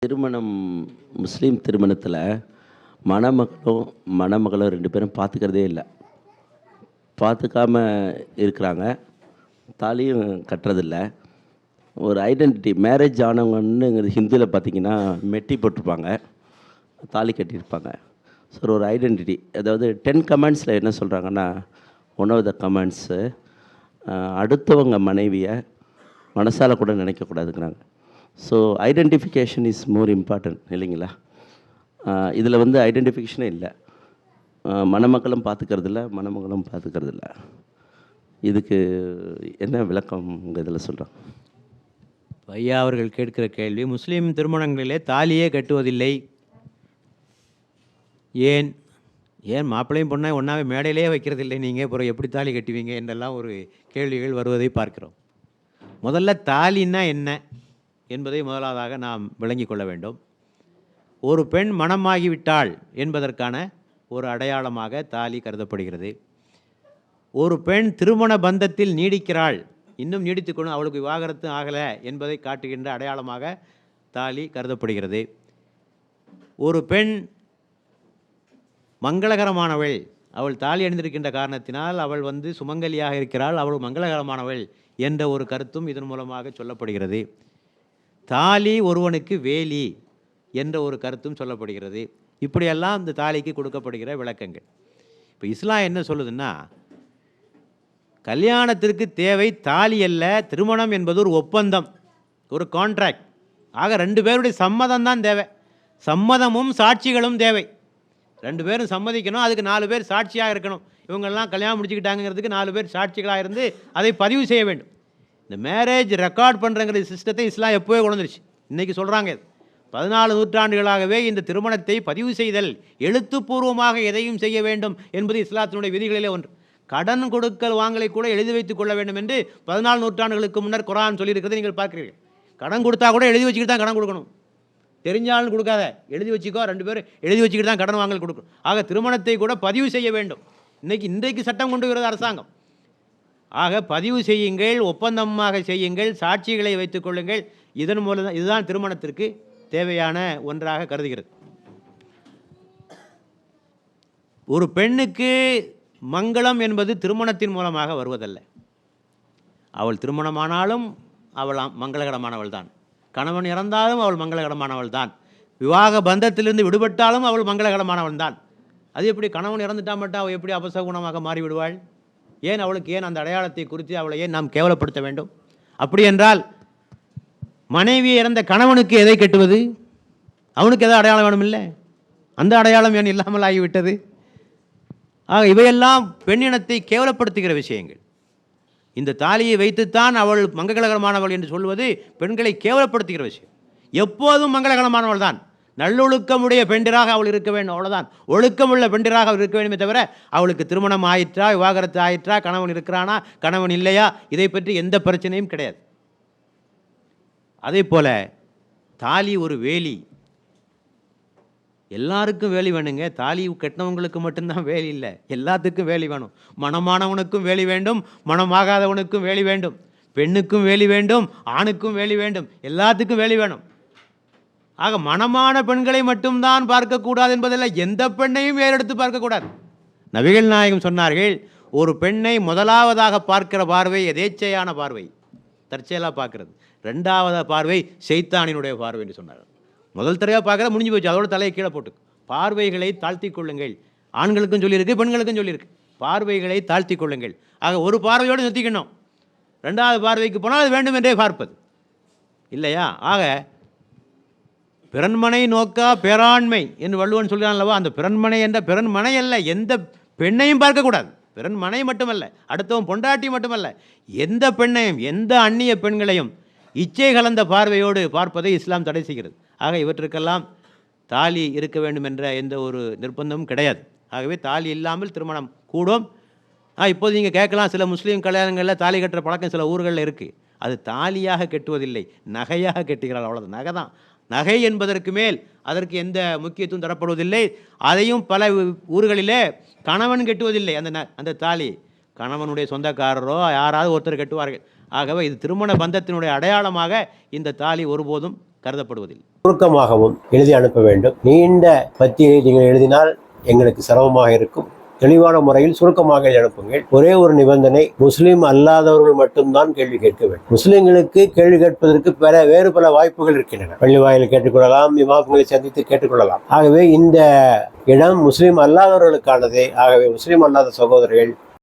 திருமணம் முஸ்லீம் திருமணத்தில் மணமகளும் மணமகளும் 2 பேரும் பார்த்துக்கிறதே இல்லை. பார்த்துக்காம இருக்கிறாங்க. தாலியும் கட்டுறதில்ல. ஒரு ஐடென்டிட்டி மேரேஜ் ஆனவங்கன்னு ஹிந்தியில் பார்த்தீங்கன்னா மெட்டி போட்டிருப்பாங்க, தாலி கட்டியிருப்பாங்க. ஸோ ஒரு ஐடென்டிட்டி, அதாவது 10 கமெண்ட்ஸில் என்ன சொல்கிறாங்கன்னா, ஒன் ஆஃப் த கமெண்ட்ஸு அடுத்தவங்க மனைவியை மனசால் கூட நினைக்கக்கூடாதுங்கிறாங்க. So identification is more important இல்லைங்களா? இதில் ஐடென்டிஃபிகேஷனே இல்லை. மணமக்களும் பார்த்துக்கிறதில்ல, மணமகளும் பார்த்துக்கிறதில்ல. இதுக்கு என்ன விளக்கம் உங்கள் இதில் சொல்கிறோம்? ஐயா அவர்கள் கேட்கிற கேள்வி, முஸ்லீம் திருமணங்களிலே தாலியே கட்டுவதில்லை, ஏன் மாப்பிள்ளையும் பொண்ணை ஒன்றாவே மேடையிலே வைக்கிறதில்லை, நீங்கள் அப்புறம் எப்படி தாலி கட்டுவீங்க என்றெல்லாம் ஒரு கேள்விகள் வருவதை பார்க்கிறோம். முதல்ல தாலின்னா என்ன என்பதை முதலாவதாக நாம் விளங்கி கொள்ள வேண்டும். ஒரு பெண் மணமாகிவிட்டாள் என்பதற்கான ஒரு அடையாளமாக தாலி கருதப்படுகிறது. ஒரு பெண் திருமண பந்தத்தில் நீடிக்கிறாள், இன்னும் நீடித்துக்கொண்டு அவளுக்கு விவாகரத்து ஆகலை என்பதை காட்டுகின்ற அடையாளமாக தாலி கருதப்படுகிறது. ஒரு பெண் மங்களகரமானவள், அவள் தாலி அணிந்திருக்கின்ற காரணத்தினால் அவள் சுமங்கலியாக இருக்கிறாள், அவள் மங்களகரமானவள் என்ற ஒரு கருத்தும் இதன் மூலமாக சொல்லப்படுகிறது. தாலி ஒருவனுக்கு வேலி என்ற ஒரு கருத்தும் சொல்லப்படுகிறது. இப்படியெல்லாம் இந்த தாலிக்கு கொடுக்கப்படுகிற விளக்கங்கள். இப்போ இஸ்லாம் என்ன சொல்லுதுன்னா, கல்யாணத்திற்கு தேவை தாலி அல்ல, திருமணம் என்பது ஒரு ஒப்பந்தம், ஒரு கான்ட்ராக்ட். ஆக 2 பேருடைய சம்மதம் தான் தேவை. சம்மதமும் சாட்சிகளும் தேவை. 2 பேரும் சம்மதிக்கணும், அதுக்கு 4 பேர் சாட்சியாக இருக்கணும். இவங்கெல்லாம் கல்யாணம் முடிச்சுக்கிட்டாங்கிறதுக்கு 4 பேர் சாட்சிகளாக இருந்து அதை பதிவு செய்ய வேண்டும். இந்த மேரேஜ் ரெக்கார்ட் பண்ணுறங்கிற சிஸ்டத்தை இஸ்லாம் எப்போவே கொண்டுருச்சு. இன்றைக்கி சொல்கிறாங்க, 14 நூற்றாண்டுகளாகவே இந்த திருமணத்தை பதிவு செய்தல், எழுத்துப்பூர்வமாக எதையும் செய்ய வேண்டும் என்பது இஸ்லாத்தினுடைய விதிகளிலே ஒன்று. கடன் கொடுக்கல் வாங்கலை கூட எழுதி வைத்துக் கொள்ள வேண்டும் என்று 14 நூற்றாண்டுகளுக்கு முன்னர் குர்ஆன் சொல்லியிருக்கிறதை நீங்கள் பார்க்கிறீர்கள். கடன் கொடுத்தா கூட எழுதி வச்சுக்கிட்டு தான் கடன் கொடுக்கணும். தெரிஞ்சாலும் கொடுக்காத, எழுதி வச்சுக்கோ, 2 பேரும் எழுதி வச்சுக்கிட்டு தான் கடன் வாங்கல் கொடுக்கணும். ஆக திருமணத்தை கூட பதிவு செய்ய வேண்டும். இன்றைக்கு சட்டம் கொண்டு வருகிறது அரசாங்கம். ஆக பதிவு செய்யுங்கள், ஒப்பந்தமாக செய்யுங்கள், சாட்சிகளை வைத்துக் கொள்ளுங்கள். இதன் மூலம் இதுதான் திருமணத்திற்கு தேவையான ஒன்றாக கருதுகிறது. ஒரு பெண்ணுக்கு மங்களம் என்பது திருமணத்தின் மூலமாக வருவதல்ல. அவள் திருமணமானாலும் அவள் மங்களகரமானவள் தான், கணவன் இறந்தாலும் அவள் மங்களகரமானவள் தான், விவாக பந்தத்திலிருந்து விடுபட்டாலும் அவள் மங்களகரமானவள் தான். அது எப்படி கணவன் இறந்துட்டா மட்டும் அவள் எப்படி அபசகுணமாக மாறிவிடுவாள்? அவளுக்கு அந்த அடையாளத்தை குறித்து அவளை ஏன் நாம் கேவலப்படுத்த வேண்டும்? அப்படி என்றால் மனைவியை இறந்த கணவனுக்கு எதை கட்டுவது? அவனுக்கு எதை அடையாளம் வேணும்? இல்லை, அந்த அடையாளம் ஏன் இல்லாமல் ஆகிவிட்டது? ஆக இவையெல்லாம் பெண்ணினத்தை கேவலப்படுத்துகிற விஷயங்கள். இந்த தாலியை வைத்துத்தான் அவள் மங்களகரமானவள் என்று சொல்வது பெண்களை கேவலப்படுத்துகிற விஷயம். எப்போதும் மங்களகரமானவள் தான், நல்லொழுக்கமுடைய பெண்டிராக அவள் இருக்க வேண்டும், அவ்வளோதான். ஒழுக்கமுள்ள பெண்டிராக அவள் இருக்க வேண்டுமே தவிர அவளுக்கு திருமணம் ஆயிற்றா, விவாகரத்து ஆயிற்றா, கணவன் இருக்கிறானா, கணவன் இல்லையா, இதை பற்றி எந்த பிரச்சனையும் கிடையாது. அதே போல் தாலி ஒரு வேலி. எல்லாருக்கும் வேலி வேணுங்க. தாலி கட்டினவங்களுக்கு மட்டும்தான் வேலி இல்லை, எல்லாத்துக்கும் வேலி வேணும். மணமானவனுக்கும் வேலி வேண்டும், மணமாகாதவனுக்கும் வேலி வேண்டும், பெண்ணுக்கும் வேலி வேண்டும், ஆணுக்கும் வேலி வேண்டும், எல்லாத்துக்கும் வேலி வேணும். ஆக மணமான பெண்களை மட்டும்தான் பார்க்கக்கூடாது என்பதில்லை, எந்த பெண்ணையும் வேறெடுத்து பார்க்கக்கூடாது. நபிகள் நாயகம் சொன்னார்கள், ஒரு பெண்ணை முதலாவதாக பார்க்கிற பார்வை எதேச்சையான பார்வை, தற்செயலாக பார்க்கறது. 2வது பார்வை ஷைத்தானினுடைய பார்வை என்று சொன்னார்கள். முதல் தடவையாக பார்க்குற முடிஞ்சு போச்சு, அதோட தலையை கீழே போட்டு. பார்வைகளை தாழ்த்தி கொள்ளுங்கள். ஆண்களுக்கும் சொல்லியிருக்கு, பெண்களுக்கும் சொல்லியிருக்கு, பார்வைகளை தாழ்த்தி கொள்ளுங்கள். ஆக ஒரு பார்வையோடு நிறுத்திக்கணும். 2வது பார்வைக்கு போனால் அது வேண்டும் என்றே பார்ப்பது இல்லையா? ஆக பிறன்மனை நோக்கா பேராண்மை என்று வள்ளுவன் சொல்கிறான் அல்லவா? அந்த பிறன்மனை என்ற பிறன்மனை அல்ல, எந்த பெண்ணையும் பார்க்கக்கூடாது. பிறன்மனை மட்டுமல்ல, அடுத்தவன் பொண்டாட்டி மட்டுமல்ல, எந்த பெண்ணையும், எந்த அந்நிய பெண்களையும் இச்சை கலந்த பார்வையோடு பார்ப்பதை இஸ்லாம் தடை செய்கிறது. ஆக இவற்றுக்கெல்லாம் தாலி இருக்க வேண்டும் என்ற எந்த ஒரு நிர்பந்தமும் கிடையாது. ஆகவே தாலி இல்லாமல் திருமணம் கூடும். இப்போது நீங்கள் கேட்கலாம், சில முஸ்லீம் கல்யாணங்களில் தாலி கட்டுற பழக்கம் சில ஊர்களில் இருக்குது. அது தாலியாக கட்டுவதில்லை, நகையாக கட்டுகிறாள், அவ்வளோதான். நகை தான். நகை என்பதற்கு மேல் அதற்கு எந்த முக்கியத்துவம் தரப்படுவதில்லை. அதையும் பல ஊர்களிலே கணவன் கட்டுவதில்லை. அந்த தாலி கணவனுடைய சொந்தக்காரரோ யாராவது ஒருத்தர் கட்டுவார்கள். ஆகவே இது திருமண பந்தத்தினுடைய அடையாளமாக இந்த தாலி ஒருபோதும் கருதப்படுவதில்லை. சுருக்கமாகவும் எழுதி அனுப்ப வேண்டும். நீண்ட பத்தியை நீங்கள் எழுதினால் எங்களுக்கு சிரமமாக இருக்கும். தெளிவான முறையில் சுருக்கமாக எழுதி அனுப்புங்கள். ஒரே ஒரு நிபந்தனை, முஸ்லீம் அல்லாதவர்கள் மட்டும்தான் கேள்வி கேட்க வேண்டும். முஸ்லீம்களுக்கு கேள்வி கேட்பதற்கு வேறு பல வாய்ப்புகள் இருக்கின்றன. பள்ளி வாயில் கேட்டுக்கொள்ளலாம், இமாம்களை சந்தித்து கேட்டுக்கொள்ளலாம். ஆகவே இந்த இடம் முஸ்லீம் அல்லாதவர்களுக்கானதே. ஆகவே முஸ்லீம் அல்லாத சகோதரர்கள்